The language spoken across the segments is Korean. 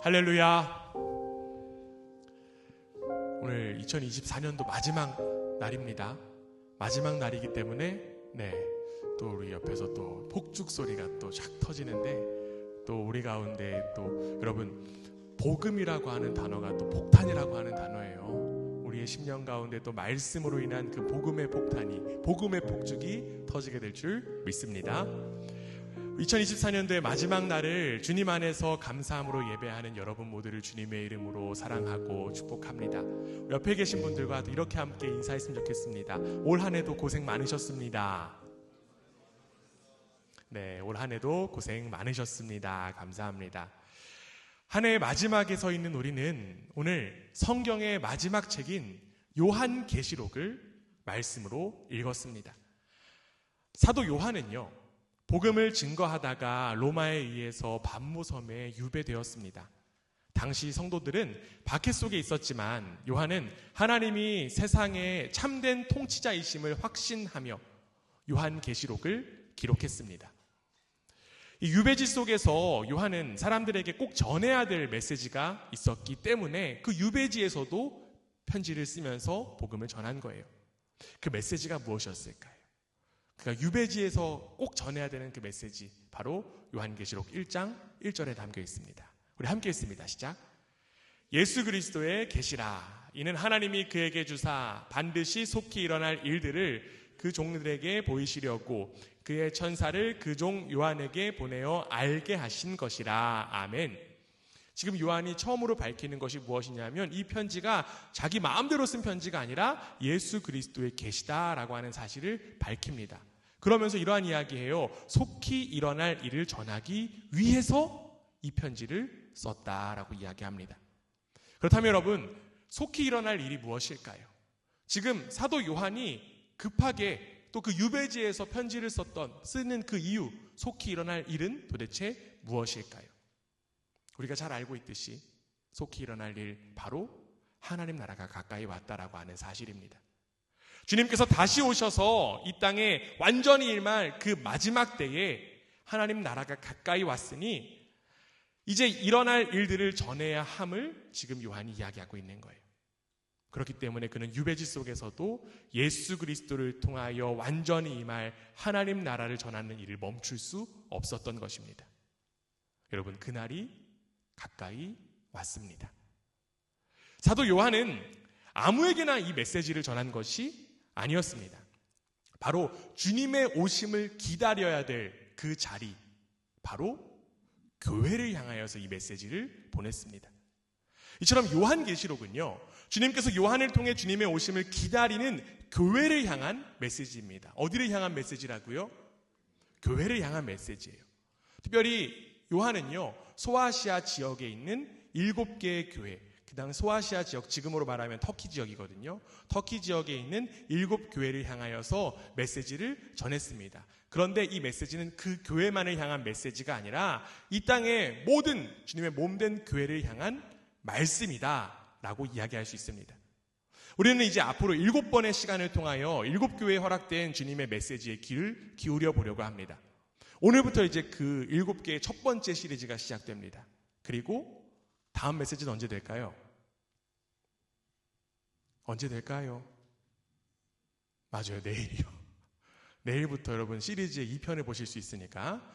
할렐루야. 오늘 2024년도 마지막 날입니다. 마지막 날이기 때문에 또 우리 옆에서 또 폭죽 소리가 또 쫙 터지는데, 또 우리 가운데 또 여러분, 복음이라고 하는 단어가 또 폭탄이라고 하는 단어예요. 우리의 심령 가운데 또 말씀으로 인한 그 복음의 폭탄이, 복음의 폭죽이 터지게 될 줄 믿습니다. 2024년도의 마지막 날을 주님 안에서 감사함으로 예배하는 여러분 모두를 주님의 이름으로 사랑하고 축복합니다. 옆에 계신 분들과 이렇게 함께 인사했으면 좋겠습니다. 올 한 해도 고생 많으셨습니다. 올 한 해도 고생 많으셨습니다. 감사합니다. 한 해의 마지막에 서 있는 우리는 오늘 성경의 마지막 책인 요한계시록을 말씀으로 읽었습니다. 사도 요한은요, 복음을 증거하다가 로마에 의해서 반모섬에 유배되었습니다. 당시 성도들은 박해 속에 있었지만 요한은 하나님이 세상의 참된 통치자이심을 확신하며 요한계시록을 기록했습니다. 이 유배지 속에서 요한은 사람들에게 꼭 전해야 될 메시지가 있었기 때문에 그 유배지에서도 편지를 쓰면서 복음을 전한 거예요. 그 메시지가 무엇이었을까요? 그가 유배지에서 꼭 전해야 되는 그 메시지, 바로 요한계시록 1장 1절에 담겨 있습니다. 우리 함께 읽습니다. 시작. 예수 그리스도의 계시라. 이는 하나님이 그에게 주사 반드시 속히 일어날 일들을 그 종들에게 보이시려고 그의 천사를 그 종 요한에게 보내어 알게 하신 것이라. 아멘. 지금 요한이 처음으로 밝히는 것이 무엇이냐면, 이 편지가 자기 마음대로 쓴 편지가 아니라 예수 그리스도의 계시다라고 하는 사실을 밝힙니다. 그러면서 이러한 이야기예요. 속히 일어날 일을 전하기 위해서 이 편지를 썼다라고 이야기합니다. 그렇다면 여러분, 속히 일어날 일이 무엇일까요? 지금 사도 요한이 급하게 또 그 유배지에서 편지를 쓰는 그 이유, 속히 일어날 일은 도대체 무엇일까요? 우리가 잘 알고 있듯이 속히 일어날 일, 바로 하나님 나라가 가까이 왔다라고 하는 사실입니다. 주님께서 다시 오셔서 이 땅에 완전히 임할 그 마지막 때에 하나님 나라가 가까이 왔으니 이제 일어날 일들을 전해야 함을 지금 요한이 이야기하고 있는 거예요. 그렇기 때문에 그는 유배지 속에서도 예수 그리스도를 통하여 완전히 임할 하나님 나라를 전하는 일을 멈출 수 없었던 것입니다. 여러분, 그날이 가까이 왔습니다. 사도 요한은 아무에게나 이 메시지를 전한 것이 아니었습니다. 바로 주님의 오심을 기다려야 될 그 자리, 바로 교회를 향하여서 이 메시지를 보냈습니다. 이처럼 요한계시록은요, 주님께서 요한을 통해 주님의 오심을 기다리는 교회를 향한 메시지입니다. 어디를 향한 메시지라고요? 교회를 향한 메시지예요. 특별히 요한은요, 소아시아 지역에 있는 7개의 교회, 그 다음 소아시아 지역, 지금으로 말하면 터키 지역이거든요. 터키 지역에 있는 7교회를 향하여서 메시지를 전했습니다. 그런데 이 메시지는 그 교회만을 향한 메시지가 아니라 이 땅의 모든 주님의 몸된 교회를 향한 말씀이다 라고 이야기할 수 있습니다. 우리는 이제 앞으로 7번의 시간을 통하여 7교회에 허락된 주님의 메시지에 귀를 기울여 보려고 합니다. 오늘부터 이제 그 7개의 첫 번째 시리즈가 시작됩니다. 그리고 다음 메시지는 언제 될까요? 언제 될까요? 맞아요, 내일이요. 내일부터 여러분 시리즈의 2편을 보실 수 있으니까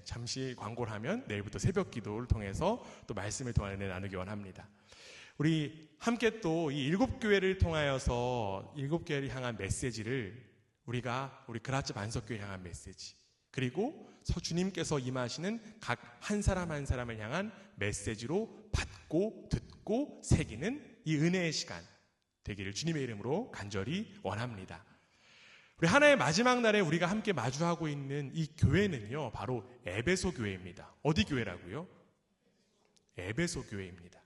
잠시 광고를 하면 내일부터 새벽 기도를 통해서 또 말씀을 나누기 원합니다. 우리 함께 또 이 7교회를 통하여서 7교회를 향한 메시지를 우리 그라츠 반석교회 향한 메시지, 그리고 주님께서 임하시는 각 한 사람 한 사람을 향한 메시지로 받고 듣고 새기는 이 은혜의 시간 되기를 주님의 이름으로 간절히 원합니다. 우리 하나의 마지막 날에 우리가 함께 마주하고 있는 이 교회는요, 바로 에베소 교회입니다. 어디 교회라고요? 에베소 교회입니다.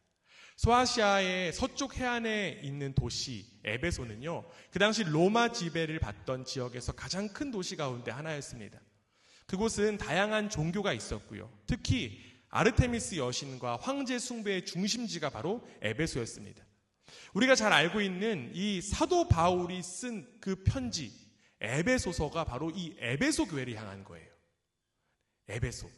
소아시아의 서쪽 해안에 있는 도시 에베소는요, 그 당시 로마 지배를 받던 지역에서 가장 큰 도시 가운데 하나였습니다. 그곳은 다양한 종교가 있었고요. 특히 아르테미스 여신과 황제 숭배의 중심지가 바로 에베소였습니다. 우리가 잘 알고 있는 이 사도 바울이 쓴 그 편지 에베소서가 바로 이 에베소 교회를 향한 거예요. 에베소.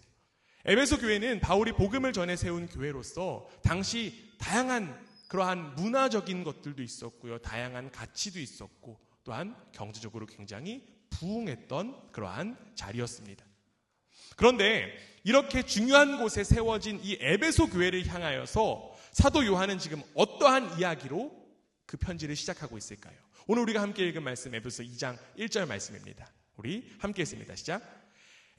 에베소 교회는 바울이 복음을 전해 세운 교회로서 당시 다양한 그러한 문화적인 것들도 있었고요. 다양한 가치도 있었고 또한 경제적으로 굉장히 부흥했던 그러한 자리였습니다. 그런데 이렇게 중요한 곳에 세워진 이 에베소 교회를 향하여서 사도 요한은 지금 어떠한 이야기로 그 편지를 시작하고 있을까요? 오늘 우리가 함께 읽은 말씀 에베소 2장 1절 말씀입니다. 우리 함께 읽습니다. 시작.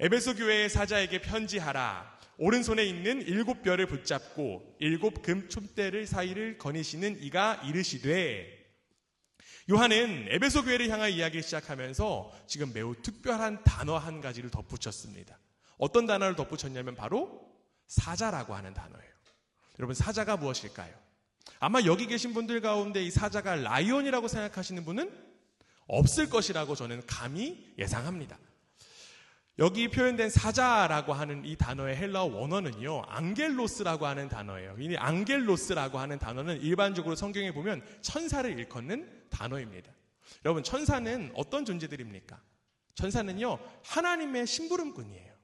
에베소 교회의 사자에게 편지하라. 오른손에 있는 7뼈를 붙잡고 7 금 촛대를 사이를 거니시는 이가 이르시되. 요한은 에베소 교회를 향한 이야기를 시작하면서 지금 매우 특별한 단어 한 가지를 덧붙였습니다. 어떤 단어를 덧붙였냐면 바로 사자라고 하는 단어예요. 여러분, 사자가 무엇일까요? 아마 여기 계신 분들 가운데 이 사자가 라이온이라고 생각하시는 분은 없을 것이라고 저는 감히 예상합니다. 여기 표현된 사자라고 하는 이 단어의 헬라어 원어는요, 앙겔로스라고 하는 단어예요. 이 앙겔로스라고 하는 단어는 일반적으로 성경에 보면 천사를 일컫는 단어입니다. 여러분, 천사는 어떤 존재들입니까? 천사는요, 하나님의 심부름꾼이에요.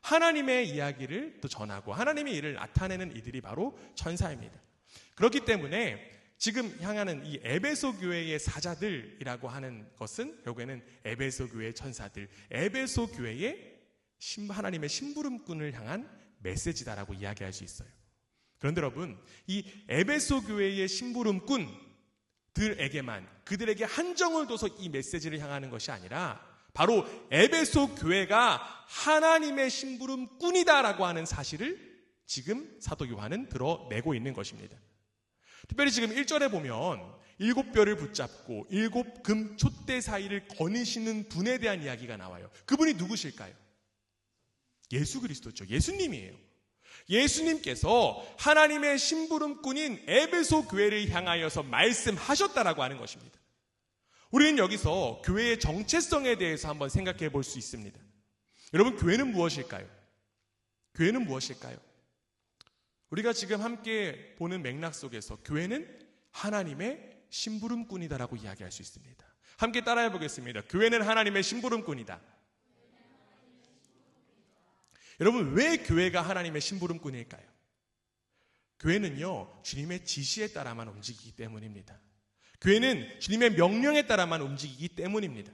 하나님의 이야기를 또 전하고 하나님의 일을 나타내는 이들이 바로 천사입니다. 그렇기 때문에 지금 향하는 이 에베소 교회의 사자들이라고 하는 것은 결국에는 에베소 교회의 천사들, 에베소 교회의 하나님의 심부름꾼을 향한 메시지다라고 이야기할 수 있어요. 그런데 여러분, 이 에베소 교회의 심부름꾼들에게만, 그들에게 한정을 둬서 이 메시지를 향하는 것이 아니라 바로 에베소 교회가 하나님의 심부름꾼이다라고 하는 사실을 지금 사도 요한은 드러내고 있는 것입니다. 특별히 지금 1절에 보면 7뼈를 붙잡고 7 금 촛대 사이를 거니시는 분에 대한 이야기가 나와요. 그분이 누구실까요? 예수 그리스도죠. 예수님이에요. 예수님께서 하나님의 심부름꾼인 에베소 교회를 향하여서 말씀하셨다라고 하는 것입니다. 우리는 여기서 교회의 정체성에 대해서 한번 생각해 볼 수 있습니다. 여러분, 교회는 무엇일까요? 교회는 무엇일까요? 우리가 지금 함께 보는 맥락 속에서 교회는 하나님의 심부름꾼이다라고 이야기할 수 있습니다. 함께 따라해 보겠습니다. 교회는 하나님의 심부름꾼이다. 여러분, 왜 교회가 하나님의 심부름꾼일까요? 교회는요, 주님의 지시에 따라만 움직이기 때문입니다. 교회는 주님의 명령에 따라만 움직이기 때문입니다.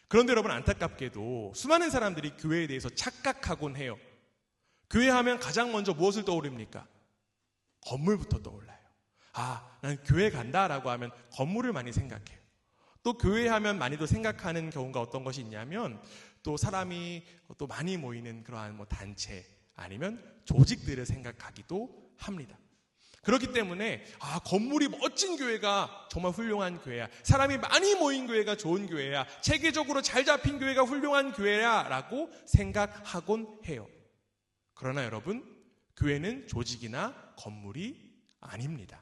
그런데 여러분, 안타깝게도 수많은 사람들이 교회에 대해서 착각하곤 해요. 교회 하면 가장 먼저 무엇을 떠오릅니까? 건물부터 떠올라요. 난 교회 간다라고 하면 건물을 많이 생각해요. 또 교회 하면 많이도 생각하는 경우가 어떤 것이 있냐면 또 사람이 또 많이 모이는 그러한 단체 아니면 조직들을 생각하기도 합니다. 그렇기 때문에 건물이 멋진 교회가 정말 훌륭한 교회야, 사람이 많이 모인 교회가 좋은 교회야, 체계적으로 잘 잡힌 교회가 훌륭한 교회야 라고 생각하곤 해요. 그러나 여러분, 교회는 조직이나 건물이 아닙니다.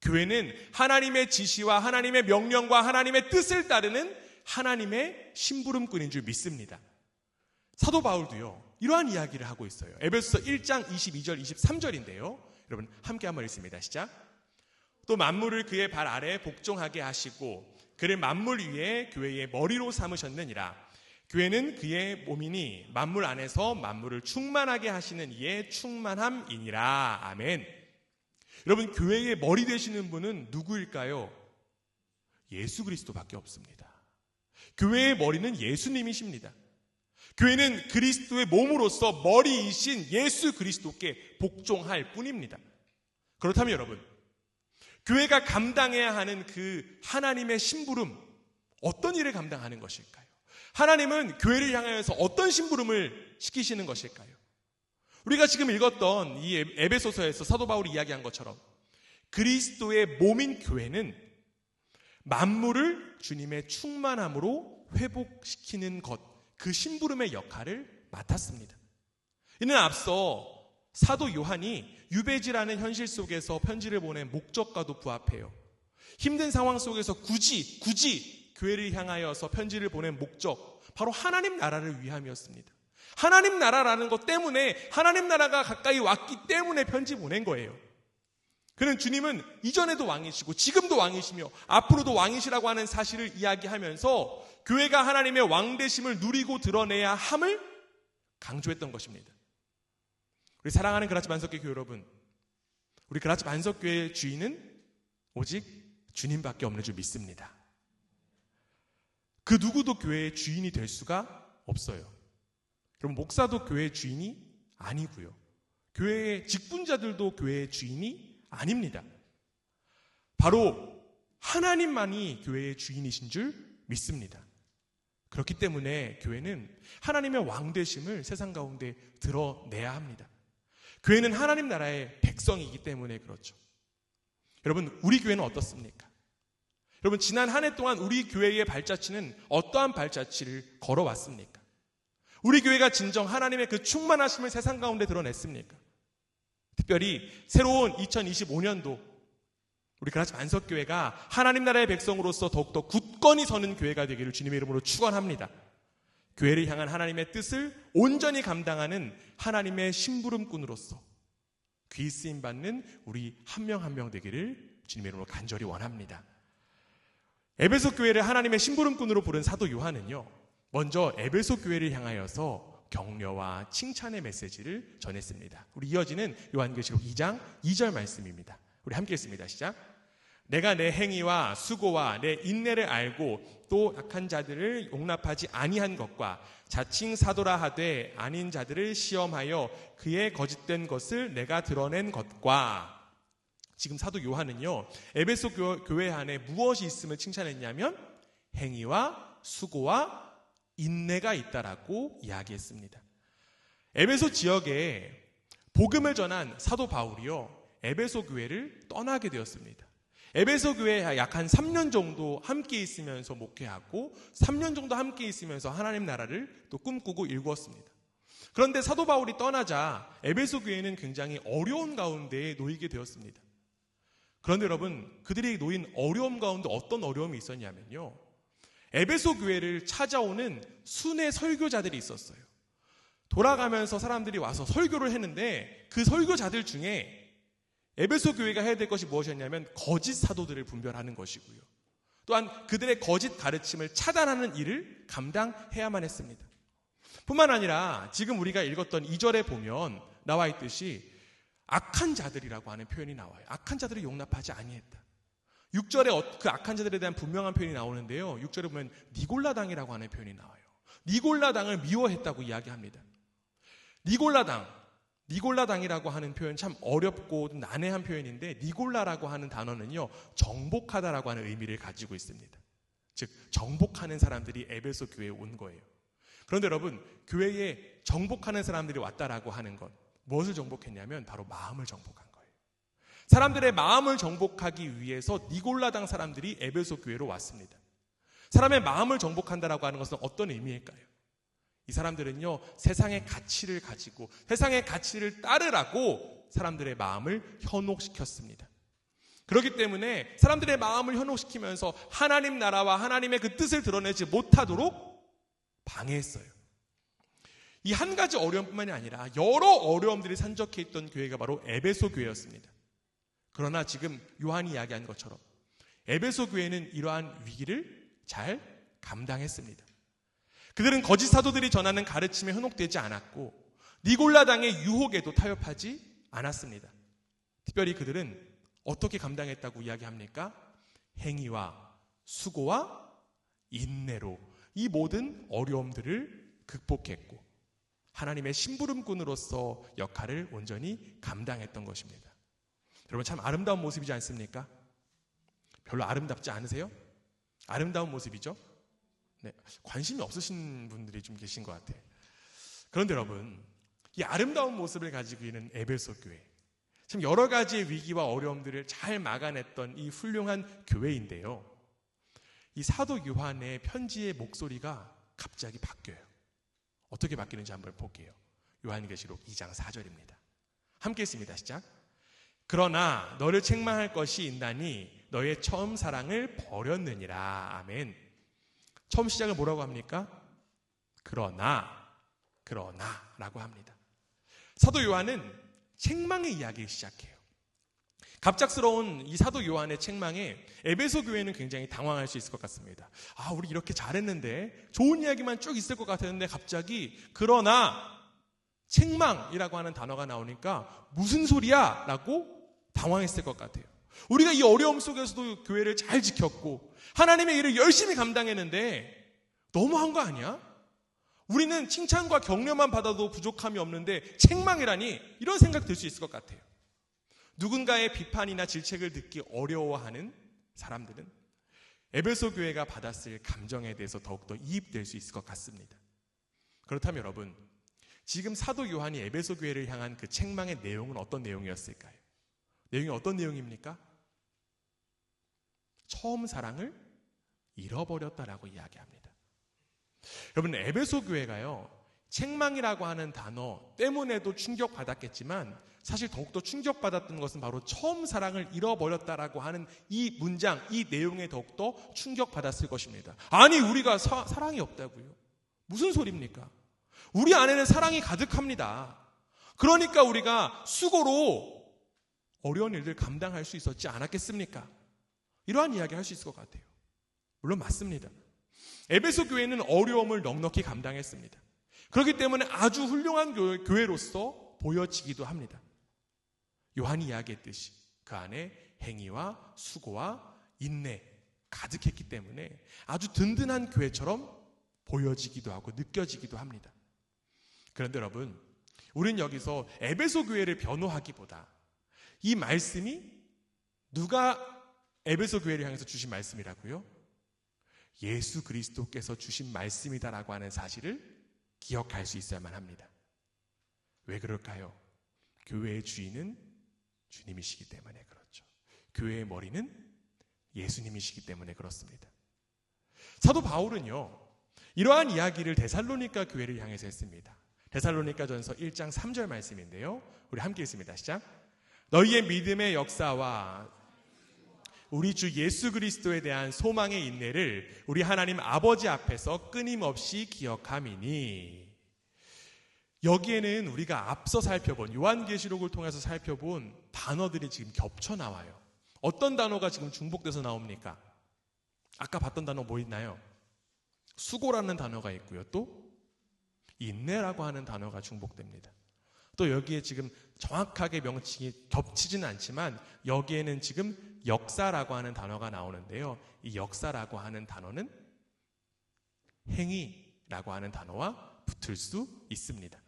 교회는 하나님의 지시와 하나님의 명령과 하나님의 뜻을 따르는 하나님의 심부름꾼인 줄 믿습니다. 사도 바울도요, 이러한 이야기를 하고 있어요. 에베소서 1장 22절 23절인데요. 여러분, 함께 한번 읽습니다. 시작. 또 만물을 그의 발 아래 복종하게 하시고 그를 만물 위에 교회의 머리로 삼으셨느니라. 교회는 그의 몸이니 만물 안에서 만물을 충만하게 하시는 이의 충만함이니라. 아멘. 여러분, 교회의 머리 되시는 분은 누구일까요? 예수 그리스도밖에 없습니다. 교회의 머리는 예수님이십니다. 교회는 그리스도의 몸으로서 머리이신 예수 그리스도께 복종할 뿐입니다. 그렇다면 여러분, 교회가 감당해야 하는 그 하나님의 심부름, 어떤 일을 감당하는 것일까요? 하나님은 교회를 향하여서 어떤 심부름을 시키시는 것일까요? 우리가 지금 읽었던 이 에베소서에서 사도 바울이 이야기한 것처럼 그리스도의 몸인 교회는 만물을 주님의 충만함으로 회복시키는 것, 그 심부름의 역할을 맡았습니다. 이는 앞서 사도 요한이 유배지라는 현실 속에서 편지를 보낸 목적과도 부합해요. 힘든 상황 속에서 굳이 교회를 향하여서 편지를 보낸 목적, 바로 하나님 나라를 위함이었습니다. 하나님 나라라는 것 때문에, 하나님 나라가 가까이 왔기 때문에 편지 보낸 거예요. 그는 주님은 이전에도 왕이시고 지금도 왕이시며 앞으로도 왕이시라고 하는 사실을 이야기하면서 교회가 하나님의 왕되심을 누리고 드러내야 함을 강조했던 것입니다. 우리 사랑하는 그라치 만석교회 교회 여러분, 우리 그라치 만석교회의 주인은 오직 주님밖에 없는 줄 믿습니다. 그 누구도 교회의 주인이 될 수가 없어요. 여러분, 목사도 교회의 주인이 아니고요. 교회의 직분자들도 교회의 주인이 아닙니다. 바로 하나님만이 교회의 주인이신 줄 믿습니다. 그렇기 때문에 교회는 하나님의 왕되심을 세상 가운데 드러내야 합니다. 교회는 하나님 나라의 백성이기 때문에 그렇죠. 여러분, 우리 교회는 어떻습니까? 여러분, 지난 한 해 동안 우리 교회의 발자취는 어떠한 발자취를 걸어왔습니까? 우리 교회가 진정 하나님의 그 충만하심을 세상 가운데 드러냈습니까? 특별히 새로운 2025년도 우리 그라치 만석교회가 하나님 나라의 백성으로서 더욱더 굳건히 서는 교회가 되기를 주님의 이름으로 축원합니다. 교회를 향한 하나님의 뜻을 온전히 감당하는 하나님의 심부름꾼으로서 귀 쓰임 받는 우리 한 명 한 명 되기를 주님의 이름으로 간절히 원합니다. 에베소 교회를 하나님의 심부름꾼으로 부른 사도 요한은요, 먼저 에베소 교회를 향하여서 격려와 칭찬의 메시지를 전했습니다. 우리 이어지는 요한계시록 2장 2절 말씀입니다. 우리 함께 읽습니다. 시작. 내가 내 행위와 수고와 내 인내를 알고 또 악한 자들을 용납하지 아니한 것과 자칭 사도라 하되 아닌 자들을 시험하여 그의 거짓된 것을 내가 드러낸 것과. 지금 사도 요한은요, 에베소 교회 안에 무엇이 있음을 칭찬했냐면 행위와 수고와 인내가 있다라고 이야기했습니다. 에베소 지역에 복음을 전한 사도 바울이요, 에베소 교회를 떠나게 되었습니다. 에베소 교회에 약 한 3년 정도 함께 있으면서 목회하고 3년 정도 함께 있으면서 하나님 나라를 또 꿈꾸고 일구었습니다. 그런데 사도 바울이 떠나자 에베소 교회는 굉장히 어려운 가운데에 놓이게 되었습니다. 그런데 여러분, 그들이 놓인 어려움 가운데 어떤 어려움이 있었냐면요, 에베소 교회를 찾아오는 순회 설교자들이 있었어요. 돌아가면서 사람들이 와서 설교를 했는데 그 설교자들 중에 에베소 교회가 해야 될 것이 무엇이었냐면 거짓 사도들을 분별하는 것이고요, 또한 그들의 거짓 가르침을 차단하는 일을 감당해야만 했습니다. 뿐만 아니라 지금 우리가 읽었던 2절에 보면 나와 있듯이 악한 자들이라고 하는 표현이 나와요. 악한 자들을 용납하지 아니했다. 6절에 그 악한 자들에 대한 분명한 표현이 나오는데요, 6절에 보면 니골라당이라고 하는 표현이 나와요. 니골라당을 미워했다고 이야기합니다. 니골라당이라고 하는 표현 참 어렵고 난해한 표현인데, 니골라라고 하는 단어는요, 정복하다라고 하는 의미를 가지고 있습니다. 즉 정복하는 사람들이 에베소 교회에 온 거예요. 그런데 여러분, 교회에 정복하는 사람들이 왔다라고 하는 것, 무엇을 정복했냐면 바로 마음을 정복한 거예요. 사람들의 마음을 정복하기 위해서 니골라당 사람들이 에베소 교회로 왔습니다. 사람의 마음을 정복한다라고 하는 것은 어떤 의미일까요? 이 사람들은요, 세상의 가치를 가지고 세상의 가치를 따르라고 사람들의 마음을 현혹시켰습니다. 그렇기 때문에 사람들의 마음을 현혹시키면서 하나님 나라와 하나님의 그 뜻을 드러내지 못하도록 방해했어요. 이 한 가지 어려움뿐만이 아니라 여러 어려움들이 산적해 있던 교회가 바로 에베소 교회였습니다. 그러나 지금 요한이 이야기한 것처럼 에베소 교회는 이러한 위기를 잘 감당했습니다. 그들은 거짓 사도들이 전하는 가르침에 현혹되지 않았고 니골라당의 유혹에도 타협하지 않았습니다. 특별히 그들은 어떻게 감당했다고 이야기합니까? 행위와 수고와 인내로 이 모든 어려움들을 극복했고 하나님의 심부름꾼으로서 역할을 온전히 감당했던 것입니다. 여러분, 참 아름다운 모습이지 않습니까? 별로 아름답지 않으세요? 아름다운 모습이죠? 네, 관심이 없으신 분들이 좀 계신 것 같아요. 그런데 여러분, 이 아름다운 모습을 가지고 있는 에베소 교회, 참 여러 가지의 위기와 어려움들을 잘 막아냈던 이 훌륭한 교회인데요, 이 사도 요한의 편지의 목소리가 갑자기 바뀌어요. 어떻게 바뀌는지 한번 볼게요. 요한계시록 2장 4절입니다. 함께 읽습니다. 시작. 그러나 너를 책망할 것이 있나니 너의 처음 사랑을 버렸느니라. 아멘. 처음 시작을 뭐라고 합니까? 그러나라고 합니다. 사도 요한은 책망의 이야기를 시작해요. 갑작스러운 이 사도 요한의 책망에 에베소 교회는 굉장히 당황할 수 있을 것 같습니다. 우리 이렇게 잘했는데 좋은 이야기만 쭉 있을 것 같았는데 갑자기 그러나 책망이라고 하는 단어가 나오니까 무슨 소리야? 라고 당황했을 것 같아요. 우리가 이 어려움 속에서도 교회를 잘 지켰고 하나님의 일을 열심히 감당했는데 너무한 거 아니야? 우리는 칭찬과 격려만 받아도 부족함이 없는데 책망이라니, 이런 생각 들 수 있을 것 같아요. 누군가의 비판이나 질책을 듣기 어려워하는 사람들은 에베소 교회가 받았을 감정에 대해서 더욱더 이입될 수 있을 것 같습니다. 그렇다면 여러분, 지금 사도 요한이 에베소 교회를 향한 그 책망의 내용은 어떤 내용이었을까요? 내용이 어떤 내용입니까? 처음 사랑을 잃어버렸다라고 이야기합니다. 여러분, 에베소 교회가요, 책망이라고 하는 단어 때문에도 충격받았겠지만 사실 더욱더 충격받았던 것은 바로 처음 사랑을 잃어버렸다라고 하는 이 문장, 이 내용에 더욱더 충격받았을 것입니다. 아니, 우리가 사랑이 없다고요? 무슨 소리입니까? 우리 안에는 사랑이 가득합니다. 그러니까 우리가 수고로 어려운 일들 감당할 수 있었지 않았겠습니까? 이러한 이야기 할 수 있을 것 같아요. 물론 맞습니다. 에베소 교회는 어려움을 넉넉히 감당했습니다. 그렇기 때문에 아주 훌륭한 교회로서 보여지기도 합니다. 요한이 이야기했듯이 그 안에 행위와 수고와 인내 가득했기 때문에 아주 든든한 교회처럼 보여지기도 하고 느껴지기도 합니다. 그런데 여러분, 우리는 여기서 에베소 교회를 변호하기보다 이 말씀이 누가 에베소 교회를 향해서 주신 말씀이라고요? 예수 그리스도께서 주신 말씀이다라고 하는 사실을 기억할 수 있어야만 합니다. 왜 그럴까요? 교회의 주인은 주님이시기 때문에 그렇죠. 교회의 머리는 예수님이시기 때문에 그렇습니다. 사도 바울은요, 이러한 이야기를 데살로니가 교회를 향해서 했습니다. 데살로니가전서 1장 3절 말씀인데요, 우리 함께 읽습니다. 시작. 너희의 믿음의 역사와 우리 주 예수 그리스도에 대한 소망의 인내를 우리 하나님 아버지 앞에서 끊임없이 기억함이니. 여기에는 우리가 앞서 살펴본 요한계시록을 통해서 살펴본 단어들이 지금 겹쳐 나와요. 어떤 단어가 지금 중복돼서 나옵니까? 아까 봤던 단어 뭐 있나요? 수고라는 단어가 있고요. 또 인내라고 하는 단어가 중복됩니다. 또 여기에 지금 정확하게 명칭이 겹치지는 않지만 여기에는 지금 역사라고 하는 단어가 나오는데요. 이 역사라고 하는 단어는 행위라고 하는 단어와 붙을 수 있습니다.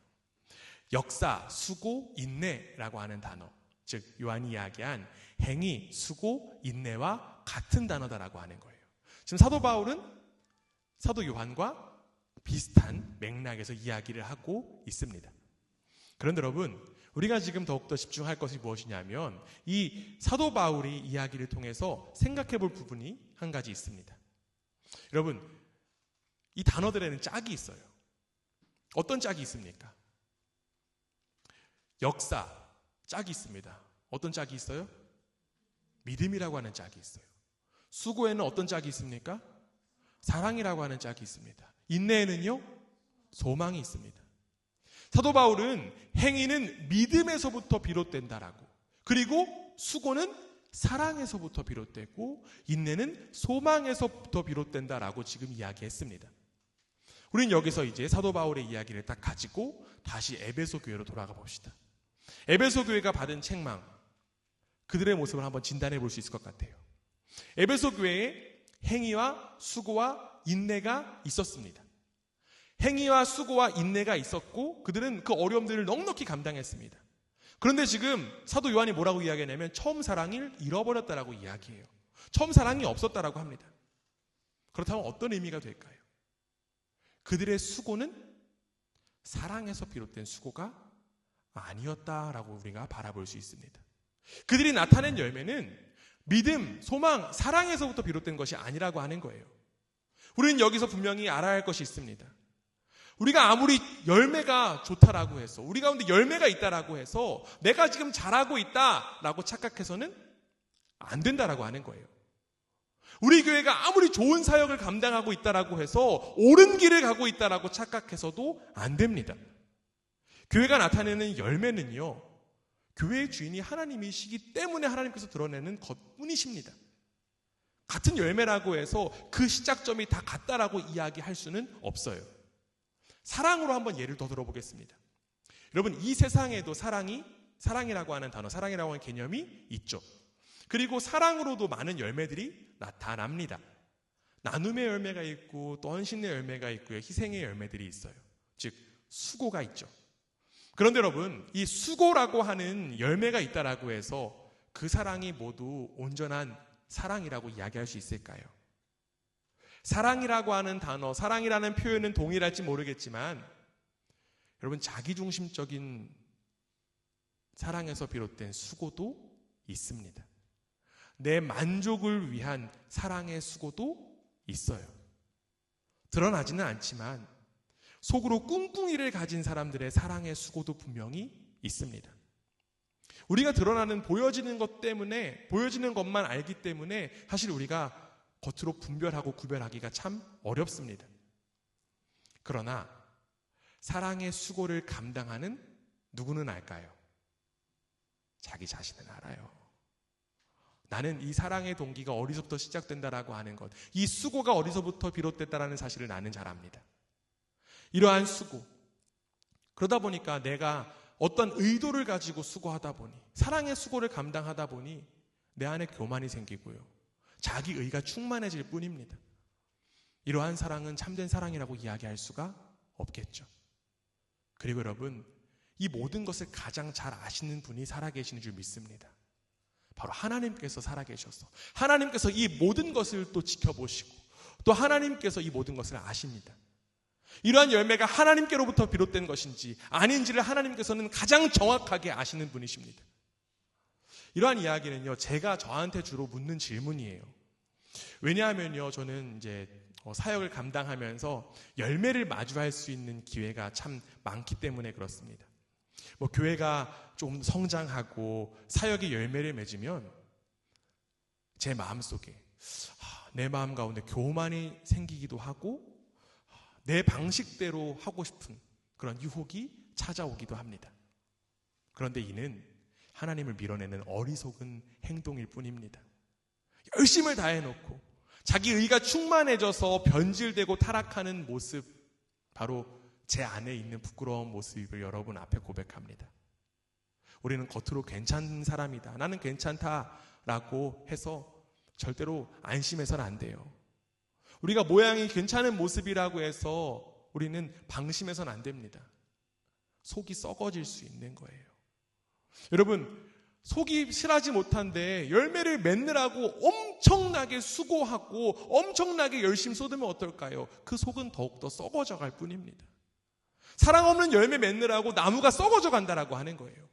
역사, 수고, 인내라고 하는 단어, 즉 요한이 이야기한 행위, 수고, 인내와 같은 단어다라고 하는 거예요. 지금 사도 바울은 사도 요한과 비슷한 맥락에서 이야기를 하고 있습니다. 그런데 여러분, 우리가 지금 더욱더 집중할 것이 무엇이냐면 이 사도 바울이 이야기를 통해서 생각해 볼 부분이 한 가지 있습니다. 여러분, 이 단어들에는 짝이 있어요. 어떤 짝이 있습니까? 역사, 짝이 있습니다. 어떤 짝이 있어요? 믿음이라고 하는 짝이 있어요. 수고에는 어떤 짝이 있습니까? 사랑이라고 하는 짝이 있습니다. 인내에는요, 소망이 있습니다. 사도 바울은 행위는 믿음에서부터 비롯된다라고, 그리고 수고는 사랑에서부터 비롯되고 인내는 소망에서부터 비롯된다라고 지금 이야기했습니다. 우리는 여기서 이제 사도 바울의 이야기를 딱 가지고 다시 에베소 교회로 돌아가 봅시다. 에베소 교회가 받은 책망, 그들의 모습을 한번 진단해 볼 수 있을 것 같아요. 에베소 교회에 행위와 수고와 인내가 있었습니다. 행위와 수고와 인내가 있었고 그들은 그 어려움들을 넉넉히 감당했습니다. 그런데 지금 사도 요한이 뭐라고 이야기하냐면 처음 사랑을 잃어버렸다라고 이야기해요. 처음 사랑이 없었다라고 합니다. 그렇다면 어떤 의미가 될까요? 그들의 수고는 사랑에서 비롯된 수고가 아니었다라고 우리가 바라볼 수 있습니다. 그들이 나타낸 열매는 믿음, 소망, 사랑에서부터 비롯된 것이 아니라고 하는 거예요. 우리는 여기서 분명히 알아야 할 것이 있습니다. 우리가 아무리 열매가 좋다라고 해서, 우리 가운데 열매가 있다라고 해서 내가 지금 잘하고 있다라고 착각해서는 안 된다라고 하는 거예요. 우리 교회가 아무리 좋은 사역을 감당하고 있다라고 해서 옳은 길을 가고 있다라고 착각해서도 안 됩니다. 교회가 나타내는 열매는요, 교회의 주인이 하나님이시기 때문에 하나님께서 드러내는 것뿐이십니다. 같은 열매라고 해서 그 시작점이 다 같다라고 이야기할 수는 없어요. 사랑으로 한번 예를 더 들어보겠습니다. 여러분, 이 세상에도 사랑이라고 하는 단어, 사랑이라고 하는 개념이 있죠. 그리고 사랑으로도 많은 열매들이 나타납니다. 나눔의 열매가 있고 또 헌신의 열매가 있고요. 희생의 열매들이 있어요. 즉 수고가 있죠. 그런데 여러분, 이 수고라고 하는 열매가 있다라고 해서 그 사랑이 모두 온전한 사랑이라고 이야기할 수 있을까요? 사랑이라고 하는 단어, 사랑이라는 표현은 동일할지 모르겠지만 여러분, 자기중심적인 사랑에서 비롯된 수고도 있습니다. 내 만족을 위한 사랑의 수고도 있어요. 드러나지는 않지만 속으로 꿍꿍이를 가진 사람들의 사랑의 수고도 분명히 있습니다. 우리가 드러나는 보여지는 것만 알기 때문에 사실 우리가 겉으로 분별하고 구별하기가 참 어렵습니다. 그러나 사랑의 수고를 감당하는 누구는 알까요? 자기 자신은 알아요. 나는 이 사랑의 동기가 어디서부터 시작된다라고 하는 것, 이 수고가 어디서부터 비롯됐다라는 사실을 나는 잘 압니다. 이러한 수고, 그러다 보니까 내가 어떤 의도를 가지고 수고하다 보니, 사랑의 수고를 감당하다 보니 내 안에 교만이 생기고요, 자기 의가 충만해질 뿐입니다. 이러한 사랑은 참된 사랑이라고 이야기할 수가 없겠죠. 그리고 여러분, 이 모든 것을 가장 잘 아시는 분이 살아계시는 줄 믿습니다. 바로 하나님께서 살아계셔서 하나님께서 이 모든 것을 또 지켜보시고 또 하나님께서 이 모든 것을 아십니다. 이러한 열매가 하나님께로부터 비롯된 것인지 아닌지를 하나님께서는 가장 정확하게 아시는 분이십니다. 이러한 이야기는요, 제가 저한테 주로 묻는 질문이에요. 왜냐하면요, 저는 이제 사역을 감당하면서 열매를 마주할 수 있는 기회가 참 많기 때문에 그렇습니다. 교회가 좀 성장하고 사역의 열매를 맺으면 제 마음속에 내 마음 가운데 교만이 생기기도 하고 내 방식대로 하고 싶은 그런 유혹이 찾아오기도 합니다. 그런데 이는 하나님을 밀어내는 어리석은 행동일 뿐입니다. 열심을 다해놓고 자기 의가 충만해져서 변질되고 타락하는 모습, 바로 제 안에 있는 부끄러운 모습을 여러분 앞에 고백합니다. 우리는 겉으로 괜찮은 사람이다, 나는 괜찮다라고 해서 절대로 안심해서는 안 돼요. 우리가 모양이 괜찮은 모습이라고 해서 우리는 방심해서는 안 됩니다. 속이 썩어질 수 있는 거예요. 여러분, 속이 실하지 못한데 열매를 맺느라고 엄청나게 수고하고 엄청나게 열심히 쏟으면 어떨까요? 그 속은 더욱더 썩어져 갈 뿐입니다. 사랑 없는 열매 맺느라고 나무가 썩어져 간다라고 하는 거예요.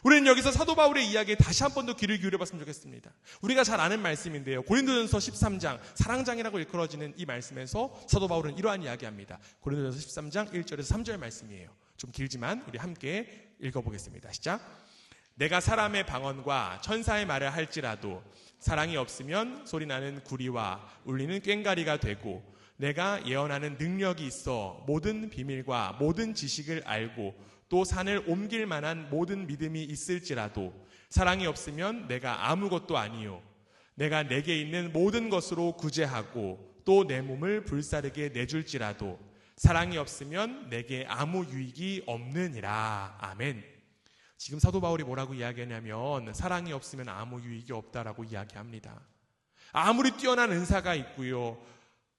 우리는 여기서 사도 바울의 이야기에 다시 한 번 더 귀를 기울여봤으면 좋겠습니다. 우리가 잘 아는 말씀인데요, 고린도전서 13장, 사랑장이라고 일컬어지는 이 말씀에서 사도 바울은 이러한 이야기합니다. 고린도전서 13장 1절에서 3절 말씀이에요. 좀 길지만 우리 함께 읽어보겠습니다. 시작. 내가 사람의 방언과 천사의 말을 할지라도 사랑이 없으면 소리나는 구리와 울리는 꽹과리가 되고, 내가 예언하는 능력이 있어 모든 비밀과 모든 지식을 알고 또 산을 옮길 만한 모든 믿음이 있을지라도 사랑이 없으면 내가 아무것도 아니요, 내가 내게 있는 모든 것으로 구제하고 또 내 몸을 불사르게 내줄지라도 사랑이 없으면 내게 아무 유익이 없느니라. 아멘. 지금 사도 바울이 뭐라고 이야기하냐면 사랑이 없으면 아무 유익이 없다라고 이야기합니다. 아무리 뛰어난 은사가 있고요,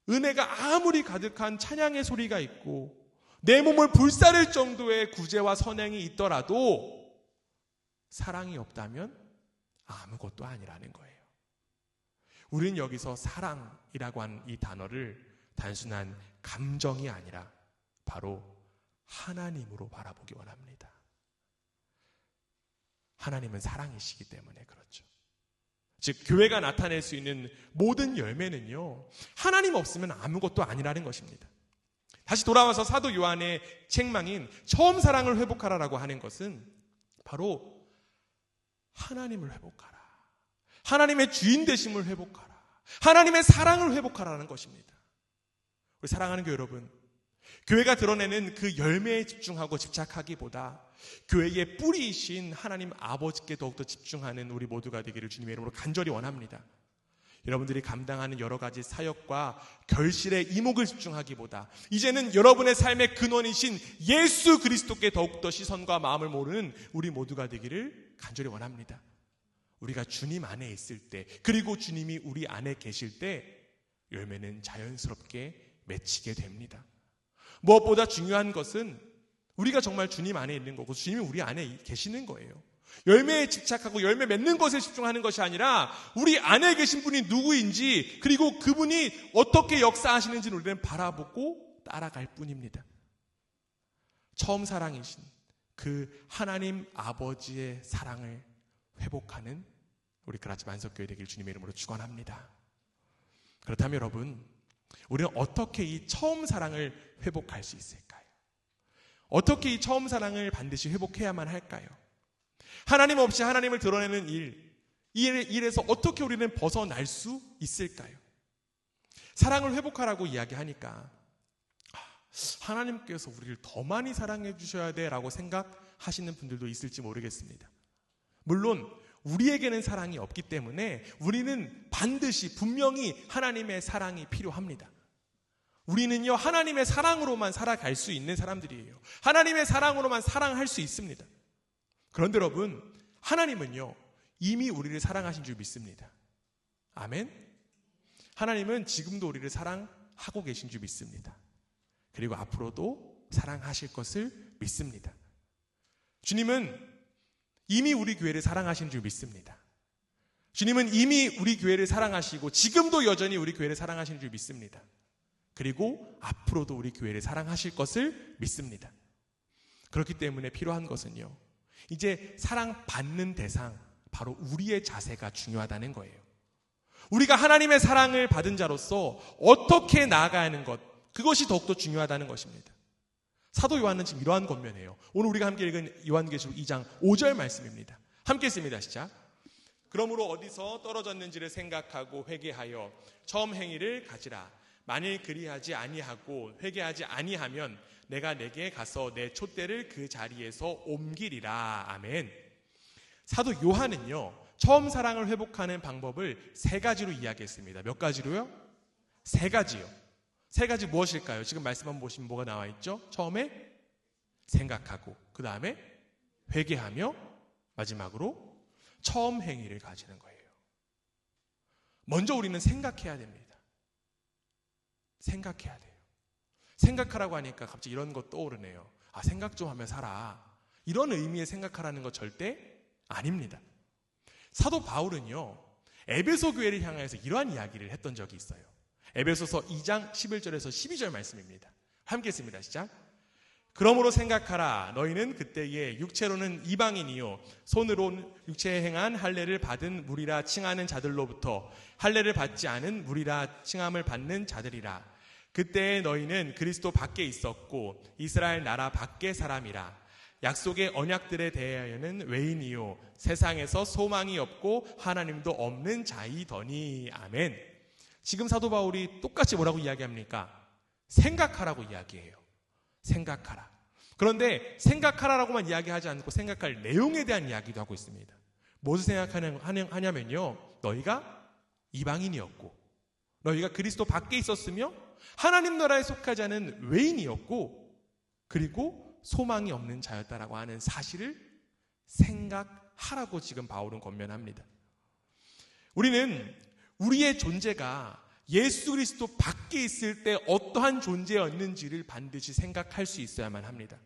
은혜가 아무리 가득한 찬양의 소리가 있고 내 몸을 불사를 정도의 구제와 선행이 있더라도 사랑이 없다면 아무것도 아니라는 거예요. 우리는 여기서 사랑이라고 하는 이 단어를 단순한 감정이 아니라 바로 하나님으로 바라보기 원합니다. 하나님은 사랑이시기 때문에 그렇죠. 즉 교회가 나타낼 수 있는 모든 열매는요, 하나님 없으면 아무것도 아니라는 것입니다. 다시 돌아와서 사도 요한의 책망인 처음 사랑을 회복하라라고 하는 것은 바로 하나님을 회복하라, 하나님의 주인 되심을 회복하라, 하나님의 사랑을 회복하라는 것입니다. 우리 사랑하는 교회 여러분, 교회가 드러내는 그 열매에 집중하고 집착하기보다 교회의 뿌리이신 하나님 아버지께 더욱더 집중하는 우리 모두가 되기를 주님의 이름으로 간절히 원합니다. 여러분들이 감당하는 여러 가지 사역과 결실에 이목을 집중하기보다 이제는 여러분의 삶의 근원이신 예수 그리스도께 더욱더 시선과 마음을 모르는 우리 모두가 되기를 간절히 원합니다. 우리가 주님 안에 있을 때, 그리고 주님이 우리 안에 계실 때 열매는 자연스럽게 맺히게 됩니다. 무엇보다 중요한 것은 우리가 정말 주님 안에 있는 거고 주님이 우리 안에 계시는 거예요. 열매에 집착하고 열매 맺는 것에 집중하는 것이 아니라 우리 안에 계신 분이 누구인지, 그리고 그분이 어떻게 역사하시는지를 우리는 바라보고 따라갈 뿐입니다. 처음 사랑이신 그 하나님 아버지의 사랑을 회복하는 우리 그라치 만석교회 되길 주님의 이름으로 축원합니다. 그렇다면 여러분, 우리는 어떻게 이 처음 사랑을 회복할 수 있을까요? 어떻게 이 처음 사랑을 반드시 회복해야만 할까요? 하나님 없이 하나님을 드러내는 이 일에서 어떻게 우리는 벗어날 수 있을까요? 사랑을 회복하라고 이야기하니까 하나님께서 우리를 더 많이 사랑해 주셔야 돼 라고 생각하시는 분들도 있을지 모르겠습니다. 물론 우리에게는 사랑이 없기 때문에 우리는 반드시 분명히 하나님의 사랑이 필요합니다. 우리는요, 하나님의 사랑으로만 살아갈 수 있는 사람들이에요. 하나님의 사랑으로만 사랑할 수 있습니다. 그런데 여러분, 하나님은요 이미 우리를 사랑하신 줄 믿습니다. 아멘. 하나님은 지금도 우리를 사랑하고 계신 줄 믿습니다. 그리고 앞으로도 사랑하실 것을 믿습니다. 주님은 이미 우리 교회를 사랑하신 줄 믿습니다. 주님은 이미 우리 교회를 사랑하시고 지금도 여전히 우리 교회를 사랑하시는 줄 믿습니다. 그리고 앞으로도 우리 교회를 사랑하실 것을 믿습니다. 그렇기 때문에 필요한 것은요, 이제 사랑받는 대상, 바로 우리의 자세가 중요하다는 거예요. 우리가 하나님의 사랑을 받은 자로서 어떻게 나아가야 하는 것, 그것이 더욱더 중요하다는 것입니다. 사도 요한은 지금 이러한 권면이에요. 오늘 우리가 함께 읽은 요한계시록 2장 5절 말씀입니다. 함께 읽습니다. 시작. 그러므로 어디서 떨어졌는지를 생각하고 회개하여 처음 행위를 가지라. 만일 그리하지 아니하고 회개하지 아니하면 내가 내게 가서 내 촛대를 그 자리에서 옮기리라. 아멘. 사도 요한은요, 처음 사랑을 회복하는 방법을 세 가지로 이야기했습니다. 몇 가지로요? 세 가지요. 세 가지 무엇일까요? 지금 말씀 한번 보시면 뭐가 나와 있죠? 처음에 생각하고, 그 다음에 회개하며, 마지막으로 처음 행위를 가지는 거예요. 먼저 우리는 생각해야 됩니다. 생각해야 돼요. 생각하라고 하니까 갑자기 이런 거 떠오르네요. 아, 생각 좀 하며 살아. 이런 의미의 생각하라는 거 절대 아닙니다. 사도 바울은요, 에베소 교회를 향해서 이러한 이야기를 했던 적이 있어요. 에베소서 2장 11절에서 12절 말씀입니다. 함께 읽습니다. 시작. 그러므로 생각하라. 너희는 그때에 육체로는 이방인이요 손으로 육체에 행한 할례를 받은 무리라 칭하는 자들로부터 할례를 받지 않은 무리라 칭함을 받는 자들이라. 그때에 너희는 그리스도 밖에 있었고 이스라엘 나라 밖의 사람이라. 약속의 언약들에 대하여는 외인이요 세상에서 소망이 없고 하나님도 없는 자이더니. 아멘. 지금 사도 바울이 똑같이 뭐라고 이야기합니까? 생각하라고 이야기해요. 생각하라. 그런데 생각하라라고만 이야기하지 않고 생각할 내용에 대한 이야기도 하고 있습니다. 무엇을 생각하냐면요, 너희가 이방인이었고 너희가 그리스도 밖에 있었으며 하나님 나라에 속하지 않은 외인이었고 그리고 소망이 없는 자였다라고 하는 사실을 생각하라고 지금 바울은 권면합니다. 우리는 우리의 존재가 예수 그리스도 밖에 있을 때 어떠한 존재였는지를 반드시 생각할 수 있어야만 합니다.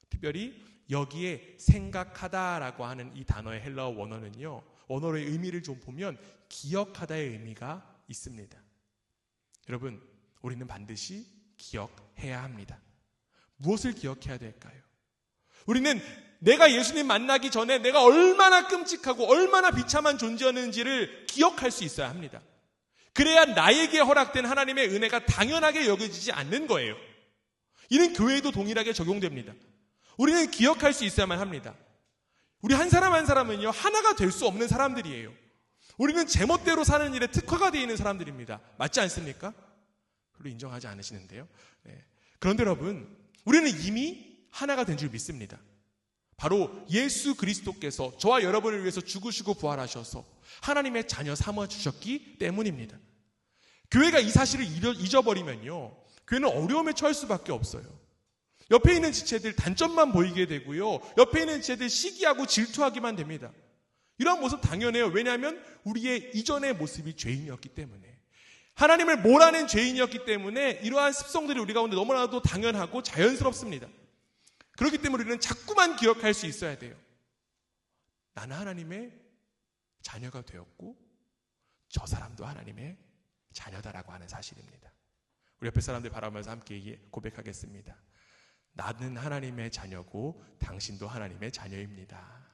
특별히 여기에 생각하다라고 하는 이 단어의 헬라어 원어는요, 원어의 의미를 좀 보면 기억하다의 의미가 있습니다. 여러분, 우리는 반드시 기억해야 합니다. 무엇을 기억해야 될까요? 우리는 내가 예수님 만나기 전에 내가 얼마나 끔찍하고 얼마나 비참한 존재였는지를 기억할 수 있어야 합니다. 그래야 나에게 허락된 하나님의 은혜가 당연하게 여겨지지 않는 거예요. 이는 교회에도 동일하게 적용됩니다. 우리는 기억할 수 있어야만 합니다. 우리 한 사람 한 사람은요, 하나가 될 수 없는 사람들이에요. 우리는 제멋대로 사는 일에 특화가 되어 있는 사람들입니다. 맞지 않습니까? 별로 인정하지 않으시는데요. 네. 그런데 여러분, 우리는 이미 하나가 된 줄 믿습니다. 바로 예수 그리스도께서 저와 여러분을 위해서 죽으시고 부활하셔서 하나님의 자녀 삼아주셨기 때문입니다. 교회가 이 사실을 잊어버리면요, 교회는 어려움에 처할 수밖에 없어요. 옆에 있는 지체들 단점만 보이게 되고요, 옆에 있는 지체들 시기하고 질투하기만 됩니다. 이러한 모습 당연해요. 왜냐하면 우리의 이전의 모습이 죄인이었기 때문에, 하나님을 몰아낸 죄인이었기 때문에 이러한 습성들이 우리 가운데 너무나도 당연하고 자연스럽습니다. 그렇기 때문에 우리는 자꾸만 기억할 수 있어야 돼요. 나는 하나님의 자녀가 되었고 저 사람도 하나님의 자녀다라고 하는 사실입니다. 우리 옆에 사람들 바라보면서 함께 고백하겠습니다. 나는 하나님의 자녀고 당신도 하나님의 자녀입니다.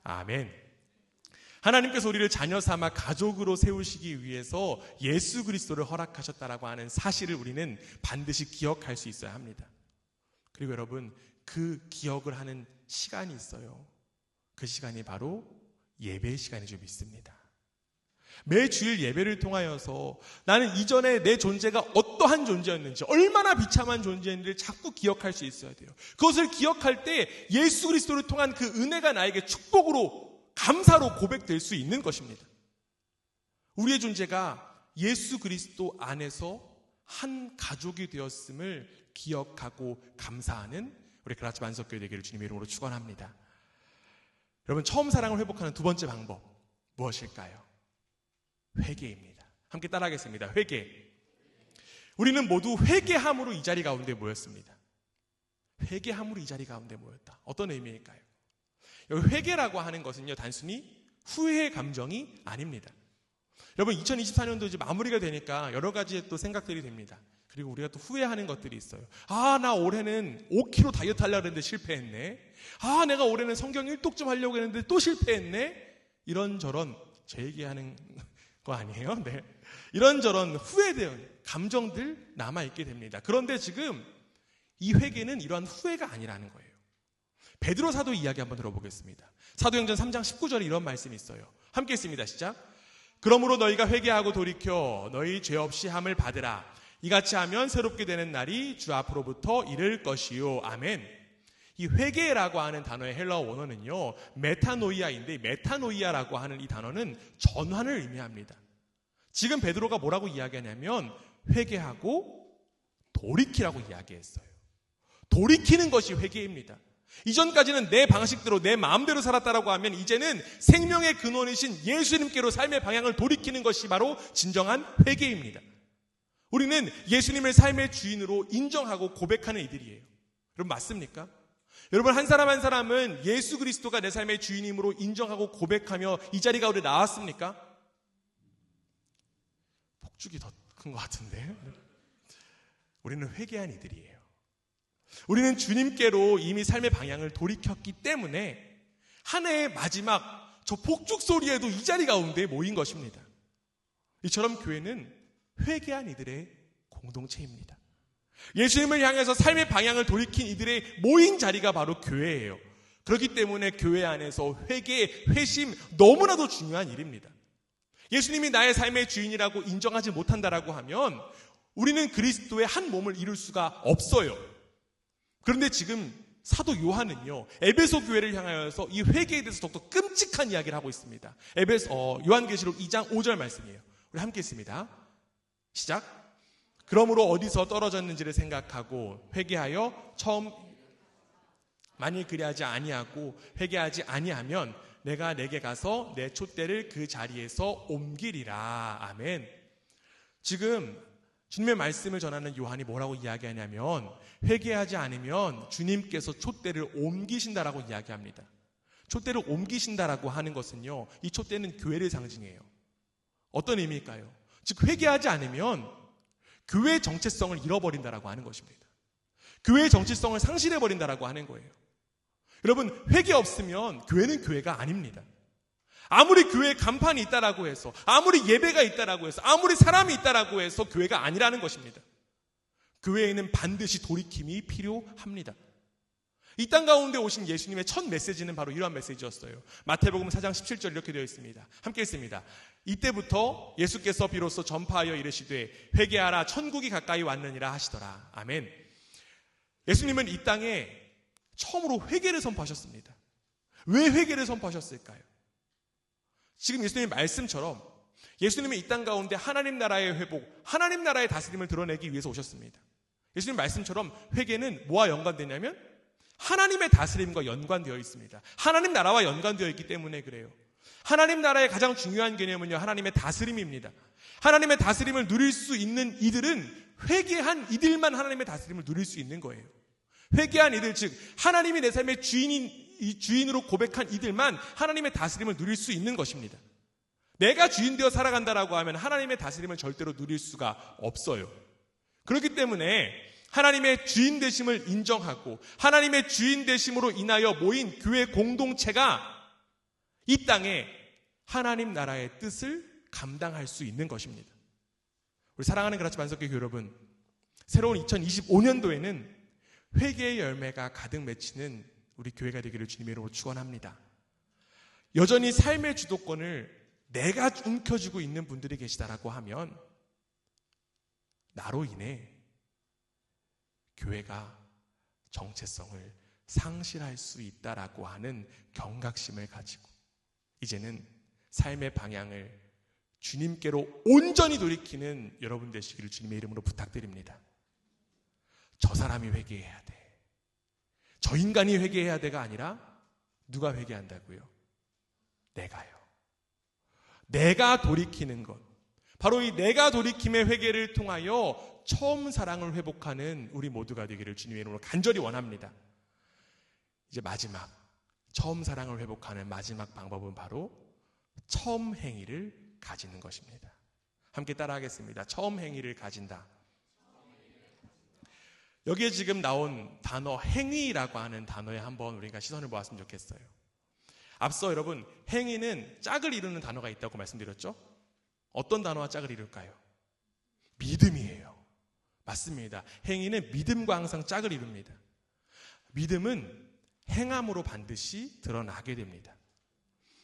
아멘. 하나님께서 우리를 자녀 삼아 가족으로 세우시기 위해서 예수 그리스도를 허락하셨다라고 하는 사실을 우리는 반드시 기억할 수 있어야 합니다. 그리고 여러분, 그 기억을 하는 시간이 있어요. 그 시간이 바로 예배의 시간인 줄 믿습니다. 매 주일 예배를 통하여서 나는 이전에 내 존재가 어떠한 존재였는지, 얼마나 비참한 존재인지를 자꾸 기억할 수 있어야 돼요. 그것을 기억할 때 예수 그리스도를 통한 그 은혜가 나에게 축복으로, 감사로 고백될 수 있는 것입니다. 우리의 존재가 예수 그리스도 안에서 한 가족이 되었음을 기억하고 감사하는 우리 그라치 만석교회 되기를 주님의 이름으로 축원합니다. 여러분, 처음 사랑을 회복하는 두 번째 방법 무엇일까요? 회개입니다. 함께 따라하겠습니다. 회개. 우리는 모두 회개함으로 이 자리 가운데 모였습니다. 회개함으로 이 자리 가운데 모였다. 어떤 의미일까요? 여기 회개라고 하는 것은요, 단순히 후회의 감정이 아닙니다. 여러분, 2024년도 이제 마무리가 되니까 여러 가지 또 생각들이 됩니다. 그리고 우리가 또 후회하는 것들이 있어요. 나 올해는 5kg 다이어트 하려고 했는데 실패했네. 내가 올해는 성경 1독 좀 하려고 했는데 또 실패했네. 이런저런, 제 얘기하는 거 아니에요? 네. 이런저런 후회되는 감정들 남아있게 됩니다. 그런데 지금 이 회개는 이러한 후회가 아니라는 거예요. 베드로 사도 이야기 한번 들어보겠습니다. 사도행전 3장 19절에 이런 말씀이 있어요. 함께 읽습니다. 시작. 그러므로 너희가 회개하고 돌이켜 너희 죄 없이 함을 받으라. 이같이 하면 새롭게 되는 날이 주 앞으로부터 이를 것이요. 아멘. 이 회개라고 하는 단어의 헬라어 원어는요, 메타노이아인데, 메타노이아라고 하는 이 단어는 전환을 의미합니다. 지금 베드로가 뭐라고 이야기하냐면 회개하고 돌이키라고 이야기했어요. 돌이키는 것이 회개입니다. 이전까지는 내 방식대로 내 마음대로 살았다라고 하면 이제는 생명의 근원이신 예수님께로 삶의 방향을 돌이키는 것이 바로 진정한 회개입니다. 우리는 예수님을 삶의 주인으로 인정하고 고백하는 이들이에요. 여러분, 맞습니까? 여러분, 한 사람 한 사람은 예수 그리스도가 내 삶의 주인임으로 인정하고 고백하며 이 자리가 우리 나왔습니까? 폭죽이 더 큰 것 같은데. 우리는 회개한 이들이에요. 우리는 주님께로 이미 삶의 방향을 돌이켰기 때문에 한 해의 마지막 저 폭죽 소리에도 이 자리 가운데 모인 것입니다. 이처럼 교회는 회개한 이들의 공동체입니다. 예수님을 향해서 삶의 방향을 돌이킨 이들의 모인 자리가 바로 교회예요. 그렇기 때문에 교회 안에서 회개, 회심 너무나도 중요한 일입니다. 예수님이 나의 삶의 주인이라고 인정하지 못한다라고 하면 우리는 그리스도의 한 몸을 이룰 수가 없어요. 그런데 지금 사도 요한은요, 에베소 교회를 향하여서 이 회개에 대해서 더욱더 끔찍한 이야기를 하고 있습니다. 요한계시록 2장 5절 말씀이에요. 우리 함께 읽습니다. 시작. 그러므로 어디서 떨어졌는지를 생각하고 회개하여 만일 그리하지 아니하고 회개하지 아니하면 내가 내게 가서 내 촛대를 그 자리에서 옮기리라. 아멘. 지금 주님의 말씀을 전하는 요한이 뭐라고 이야기하냐면 회개하지 않으면 주님께서 촛대를 옮기신다라고 이야기합니다. 촛대를 옮기신다라고 하는 것은요, 이 촛대는 교회를 상징해요. 어떤 의미일까요? 즉 회개하지 않으면 교회의 정체성을 잃어버린다라고 하는 것입니다. 교회의 정체성을 상실해버린다라고 하는 거예요. 여러분, 회개 없으면 교회는 교회가 아닙니다. 아무리 교회에 간판이 있다라고 해서, 아무리 예배가 있다라고 해서, 아무리 사람이 있다라고 해서 교회가 아니라는 것입니다. 교회에는 반드시 돌이킴이 필요합니다. 이 땅 가운데 오신 예수님의 첫 메시지는 바로 이러한 메시지였어요. 마태복음 4장 17절 이렇게 되어 있습니다. 함께 읽습니다. 이때부터 예수께서 비로소 전파하여 이르시되 회개하라 천국이 가까이 왔느니라 하시더라. 아멘. 예수님은 이 땅에 처음으로 회개를 선포하셨습니다. 왜 회개를 선포하셨을까요? 지금 예수님의 말씀처럼 예수님은 이 땅 가운데 하나님 나라의 회복, 하나님 나라의 다스림을 드러내기 위해서 오셨습니다. 예수님 말씀처럼 회개는 뭐와 연관되냐면 하나님의 다스림과 연관되어 있습니다. 하나님 나라와 연관되어 있기 때문에 그래요. 하나님 나라의 가장 중요한 개념은요, 하나님의 다스림입니다. 하나님의 다스림을 누릴 수 있는 이들은 회개한 이들만 하나님의 다스림을 누릴 수 있는 거예요. 회개한 이들, 즉 하나님이 내 삶의 주인으로 고백한 이들만 하나님의 다스림을 누릴 수 있는 것입니다. 내가 주인 되어 살아간다라고 하면 하나님의 다스림을 절대로 누릴 수가 없어요. 그렇기 때문에 하나님의 주인 되심을 인정하고 하나님의 주인 되심으로 인하여 모인 교회 공동체가 이 땅에 하나님 나라의 뜻을 감당할 수 있는 것입니다. 우리 사랑하는 그라치 만석교회 여러분, 새로운 2025년도에는 회개의 열매가 가득 맺히는 우리 교회가 되기를 주님의 이름으로 축원합니다. 여전히 삶의 주도권을 내가 움켜쥐고 있는 분들이 계시다라고 하면 나로 인해 교회가 정체성을 상실할 수 있다라고 하는 경각심을 가지고 이제는 삶의 방향을 주님께로 온전히 돌이키는 여러분 되시기를 주님의 이름으로 부탁드립니다. 저 사람이 회개해야 돼, 저 인간이 회개해야 돼가 아니라 누가 회개한다고요? 내가요. 내가 돌이키는 것, 바로 이 내가 돌이킴의 회개를 통하여 처음 사랑을 회복하는 우리 모두가 되기를 주님의 이름으로 간절히 원합니다. 이제 마지막, 처음 사랑을 회복하는 마지막 방법은 바로 처음 행위를 가지는 것입니다. 함께 따라하겠습니다. 처음 행위를 가진다. 여기에 지금 나온 단어 행위라고 하는 단어에 한번 우리가 시선을 모았으면 좋겠어요. 앞서 여러분, 행위는 짝을 이루는 단어가 있다고 말씀드렸죠? 어떤 단어와 짝을 이룰까요? 믿음이에요. 맞습니다. 행위는 믿음과 항상 짝을 이룹니다. 믿음은 행함으로 반드시 드러나게 됩니다.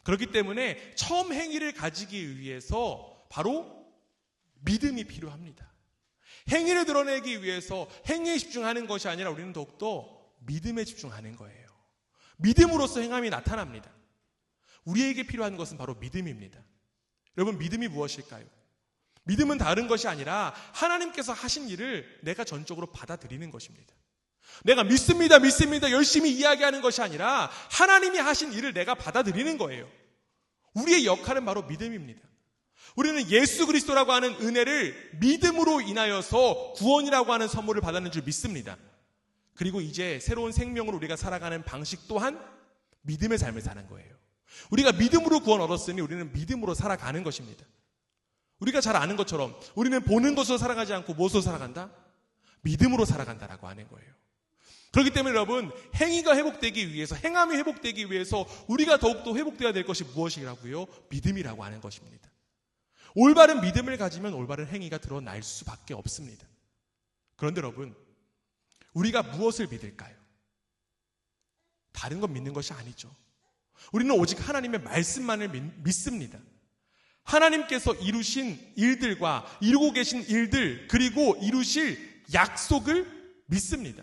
그렇기 때문에 처음 행위를 가지기 위해서 바로 믿음이 필요합니다. 행위를 드러내기 위해서 행위에 집중하는 것이 아니라 우리는 더욱더 믿음에 집중하는 거예요. 믿음으로써 행함이 나타납니다. 우리에게 필요한 것은 바로 믿음입니다. 여러분, 믿음이 무엇일까요? 믿음은 다른 것이 아니라 하나님께서 하신 일을 내가 전적으로 받아들이는 것입니다. 내가 믿습니다, 믿습니다 열심히 이야기하는 것이 아니라 하나님이 하신 일을 내가 받아들이는 거예요. 우리의 역할은 바로 믿음입니다. 우리는 예수 그리스도라고 하는 은혜를 믿음으로 인하여서 구원이라고 하는 선물을 받았는 줄 믿습니다. 그리고 이제 새로운 생명으로 우리가 살아가는 방식 또한 믿음의 삶을 사는 거예요. 우리가 믿음으로 구원 얻었으니 우리는 믿음으로 살아가는 것입니다. 우리가 잘 아는 것처럼 우리는 보는 것으로 살아가지 않고 무엇으로 살아간다? 믿음으로 살아간다라고 하는 거예요. 그렇기 때문에 여러분, 행위가 회복되기 위해서, 행함이 회복되기 위해서 우리가 더욱더 회복되어야 될 것이 무엇이라고요? 믿음이라고 하는 것입니다. 올바른 믿음을 가지면 올바른 행위가 드러날 수밖에 없습니다. 그런데 여러분, 우리가 무엇을 믿을까요? 다른 건 믿는 것이 아니죠. 우리는 오직 하나님의 말씀만을 믿습니다. 하나님께서 이루신 일들과 이루고 계신 일들, 그리고 이루실 약속을 믿습니다.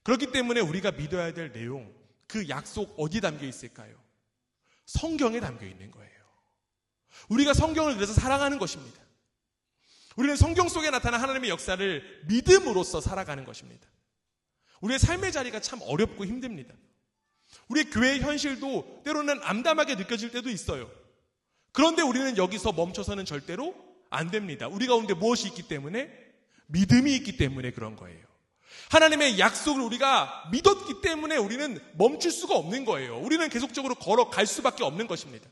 그렇기 때문에 우리가 믿어야 될 내용, 그 약속 어디에 담겨 있을까요? 성경에 담겨 있는 거예요. 우리가 성경을 그래서 사랑하는 것입니다. 우리는 성경 속에 나타난 하나님의 역사를 믿음으로써 살아가는 것입니다. 우리의 삶의 자리가 참 어렵고 힘듭니다. 우리의 교회의 현실도 때로는 암담하게 느껴질 때도 있어요. 그런데 우리는 여기서 멈춰서는 절대로 안 됩니다. 우리 가운데 무엇이 있기 때문에? 믿음이 있기 때문에 그런 거예요. 하나님의 약속을 우리가 믿었기 때문에 우리는 멈출 수가 없는 거예요. 우리는 계속적으로 걸어갈 수밖에 없는 것입니다.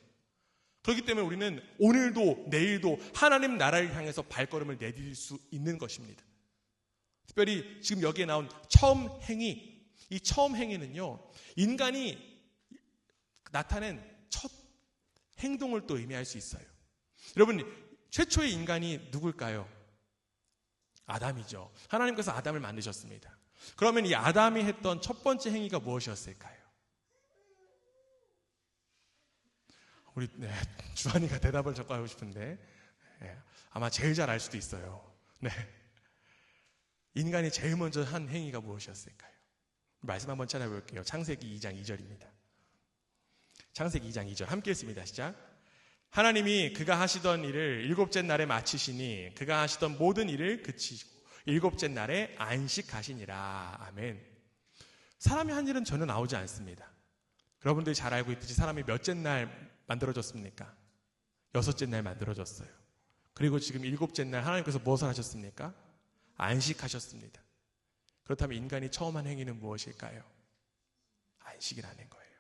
그렇기 때문에 우리는 오늘도 내일도 하나님 나라를 향해서 발걸음을 내딜 수 있는 것입니다. 특별히 지금 여기에 나온 처음 행위, 이 처음 행위는요, 인간이 나타낸 첫 행동을 또 의미할 수 있어요. 여러분, 최초의 인간이 누굴까요? 아담이죠. 하나님께서 아담을 만드셨습니다. 그러면 이 아담이 했던 첫 번째 행위가 무엇이었을까요? 우리 주한이가 대답을 적고 하고 싶은데 아마 제일 잘 알 수도 있어요. 네, 인간이 제일 먼저 한 행위가 무엇이었을까요? 말씀 한번 찾아볼게요. 창세기 2장 2절입니다. 창세기 2장 2절 함께 읽습니다. 시작. 하나님이 그가 하시던 일을 일곱째 날에 마치시니 그가 하시던 모든 일을 그치시고 일곱째 날에 안식하시니라. 아멘. 사람이 한 일은 전혀 나오지 않습니다. 여러분들이 잘 알고 있듯이 사람이 몇째 날 만들어졌습니까? 여섯째 날 만들어졌어요. 그리고 지금 일곱째 날 하나님께서 무엇을 하셨습니까? 안식하셨습니다. 그렇다면 인간이 처음 한 행위는 무엇일까요? 안식이라는 거예요.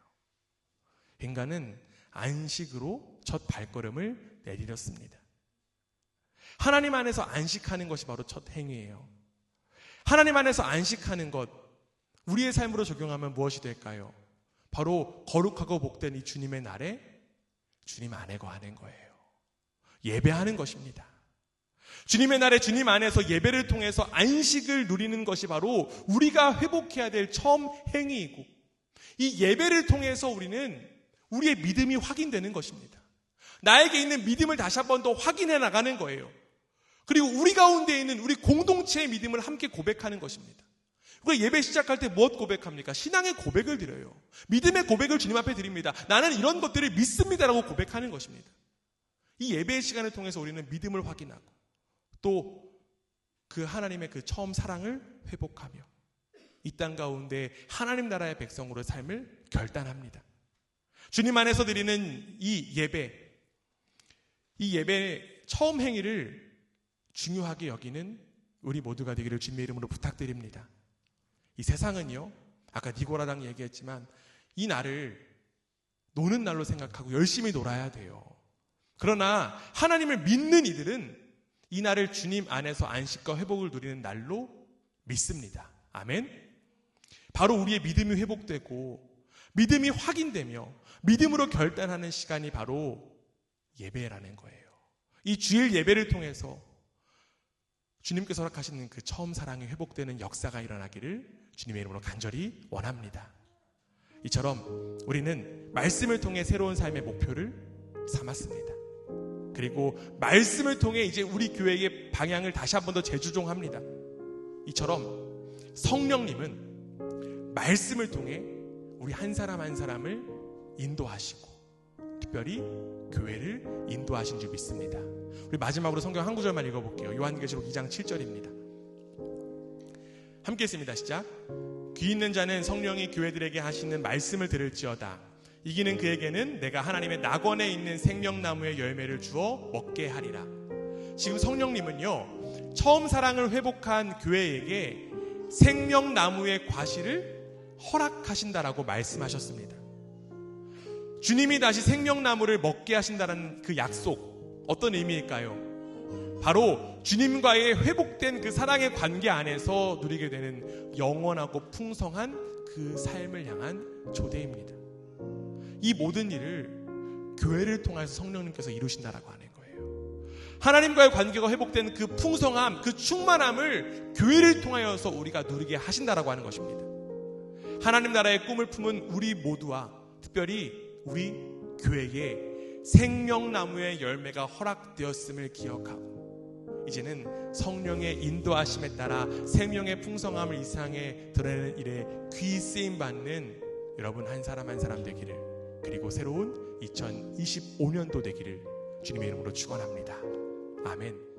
인간은 안식으로 첫 발걸음을 내디뎠습니다. 하나님 안에서 안식하는 것이 바로 첫 행위예요. 하나님 안에서 안식하는 것, 우리의 삶으로 적용하면 무엇이 될까요? 바로 거룩하고 복된 이 주님의 날에 주님 안에 거하는 거예요. 예배하는 것입니다. 주님의 날에 주님 안에서 예배를 통해서 안식을 누리는 것이 바로 우리가 회복해야 될 처음 행위이고, 이 예배를 통해서 우리는 우리의 믿음이 확인되는 것입니다. 나에게 있는 믿음을 다시 한 번 더 확인해 나가는 거예요. 그리고 우리 가운데 있는 우리 공동체의 믿음을 함께 고백하는 것입니다. 우리가 예배 시작할 때 무엇 고백합니까? 신앙의 고백을 드려요. 믿음의 고백을 주님 앞에 드립니다. 나는 이런 것들을 믿습니다라고 고백하는 것입니다. 이 예배의 시간을 통해서 우리는 믿음을 확인하고 또 그 하나님의 그 처음 사랑을 회복하며 이 땅 가운데 하나님 나라의 백성으로 삶을 결단합니다. 주님 안에서 드리는 이 예배의 처음 행위를 중요하게 여기는 우리 모두가 되기를 주님의 이름으로 부탁드립니다. 이 세상은요, 아까 니고라당 얘기했지만 이 날을 노는 날로 생각하고 열심히 놀아야 돼요. 그러나 하나님을 믿는 이들은 이 날을 주님 안에서 안식과 회복을 누리는 날로 믿습니다. 아멘. 바로 우리의 믿음이 회복되고 믿음이 확인되며 믿음으로 결단하는 시간이 바로 예배라는 거예요. 이 주일 예배를 통해서 주님께서 허락하시는 그 처음 사랑이 회복되는 역사가 일어나기를 주님의 이름으로 간절히 원합니다. 이처럼 우리는 말씀을 통해 새로운 삶의 목표를 삼았습니다. 그리고 말씀을 통해 이제 우리 교회의 방향을 다시 한 번 더 재조정합니다. 이처럼 성령님은 말씀을 통해 우리 한 사람 한 사람을 인도하시고 특별히 교회를 인도하신 줄 믿습니다. 우리 마지막으로 성경 한 구절만 읽어볼게요. 요한계시록 2장 7절입니다. 함께 읽습니다. 시작. 귀 있는 자는 성령이 교회들에게 하시는 말씀을 들을지어다. 이기는 그에게는 내가 하나님의 낙원에 있는 생명나무의 열매를 주어 먹게 하리라. 지금 성령님은요, 처음 사랑을 회복한 교회에게 생명나무의 과실을 허락하신다라고 말씀하셨습니다. 주님이 다시 생명나무를 먹게 하신다는 그 약속, 어떤 의미일까요? 바로 주님과의 회복된 그 사랑의 관계 안에서 누리게 되는 영원하고 풍성한 그 삶을 향한 초대입니다. 이 모든 일을 교회를 통해서 성령님께서 이루신다라고 하는 거예요. 하나님과의 관계가 회복된 그 풍성함, 그 충만함을 교회를 통하여서 우리가 누리게 하신다라고 하는 것입니다. 하나님 나라의 꿈을 품은 우리 모두와 특별히 우리 교회에 생명나무의 열매가 허락되었음을 기억하고 이제는 성령의 인도하심에 따라 생명의 풍성함을 이 세상에 드러내는 일에 귀 쓰임 받는 여러분 한 사람 한 사람 되기를, 그리고 새로운 2025년도 되기를 주님의 이름으로 축원합니다. 아멘.